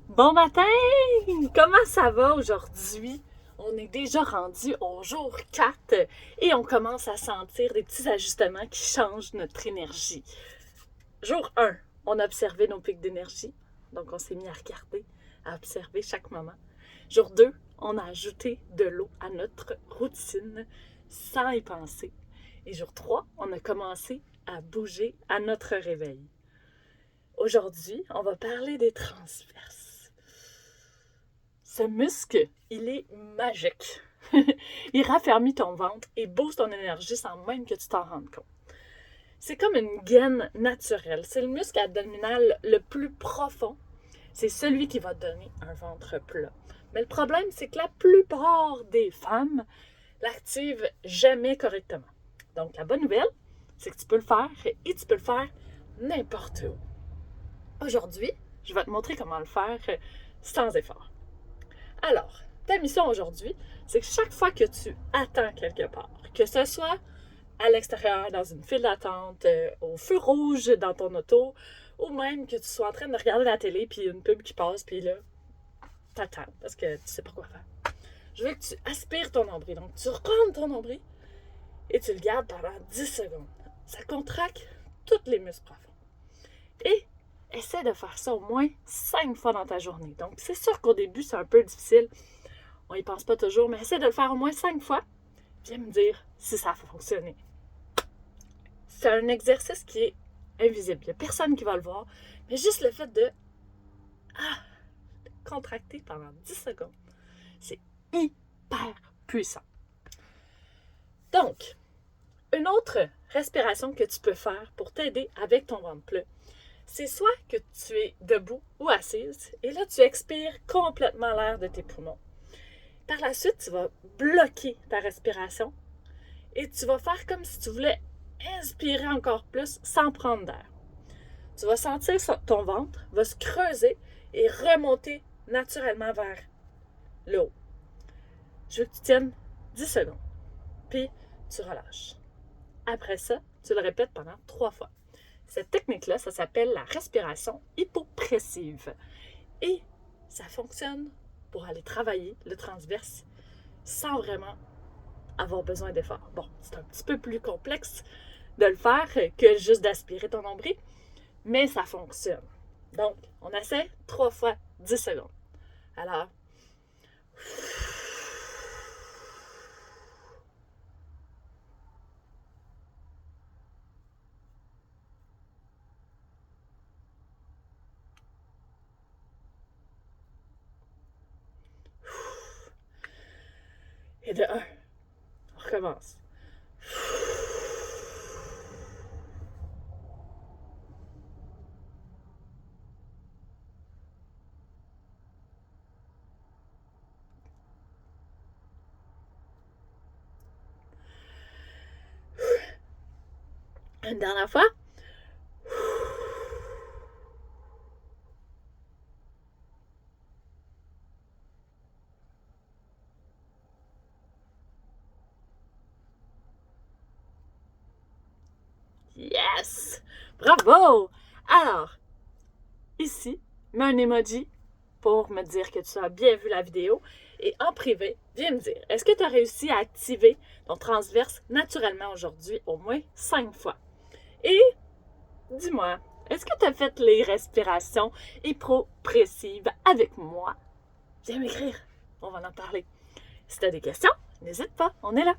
Bon matin! Comment ça va aujourd'hui? On est déjà rendu au jour 4 et on commence à sentir des petits ajustements qui changent notre énergie. Jour 1, on a observé nos pics d'énergie. Donc, on s'est mis à regarder, à observer chaque moment. Jour 2, on a ajouté de l'eau à notre routine sans y penser. Et jour 3, on a commencé à bouger à notre réveil. Aujourd'hui, on va parler des transverses. Ce muscle, il est magique. Il raffermit ton ventre et booste ton énergie sans même que tu t'en rendes compte. C'est comme une gaine naturelle. C'est le muscle abdominal le plus profond. C'est celui qui va te donner un ventre plat. Mais le problème, c'est que la plupart des femmes l'activent jamais correctement. Donc, la bonne nouvelle, c'est que tu peux le faire et tu peux le faire n'importe où. Aujourd'hui, je vais te montrer comment le faire sans effort. Alors, ta mission aujourd'hui, c'est que chaque fois que tu attends quelque part, que ce soit à l'extérieur, dans une file d'attente, au feu rouge dans ton auto, ou même que tu sois en train de regarder la télé, puis une pub qui passe, puis là, t'attends, parce que tu sais pas quoi faire. Je veux que tu aspires ton nombril. Donc, tu rentres ton nombril et tu le gardes pendant 10 secondes. Ça contracte tous les muscles profonds. Et essaie de faire ça au moins 5 fois dans ta journée. Donc, c'est sûr qu'au début, c'est un peu difficile. On n'y pense pas toujours, mais essaie de le faire au moins 5 fois. Viens me dire si ça a fonctionné. C'est un exercice qui est invisible. Il n'y a personne qui va le voir. Mais juste le fait de contracter pendant 10 secondes, c'est hyper puissant. Donc, une autre respiration que tu peux faire pour t'aider avec ton ventre plat, c'est soit que tu es debout ou assise, et là, tu expires complètement l'air de tes poumons. Par la suite, tu vas bloquer ta respiration et tu vas faire comme si tu voulais inspirer encore plus sans prendre d'air. Tu vas sentir ton ventre va se creuser et remonter naturellement vers le haut. Je veux que tu tiennes 10 secondes, puis tu relâches. Après ça, tu le répètes pendant 3 fois. Cette technique-là, ça s'appelle la respiration hypopressive. Et ça fonctionne pour aller travailler le transverse sans vraiment avoir besoin d'effort. Bon, c'est un petit peu plus complexe de le faire que juste d'aspirer ton nombril, mais ça fonctionne. Donc, on essaie 3 fois 10 secondes. Alors, et de 1, on recommence. Une dernière fois. Yes! Bravo! Alors, ici, mets un emoji pour me dire que tu as bien vu la vidéo. Et en privé, viens me dire, est-ce que tu as réussi à activer ton transverse naturellement aujourd'hui au moins 5 fois? Et dis-moi, est-ce que tu as fait les respirations hypopressives avec moi? Viens m'écrire, on va en parler. Si tu as des questions, n'hésite pas, on est là.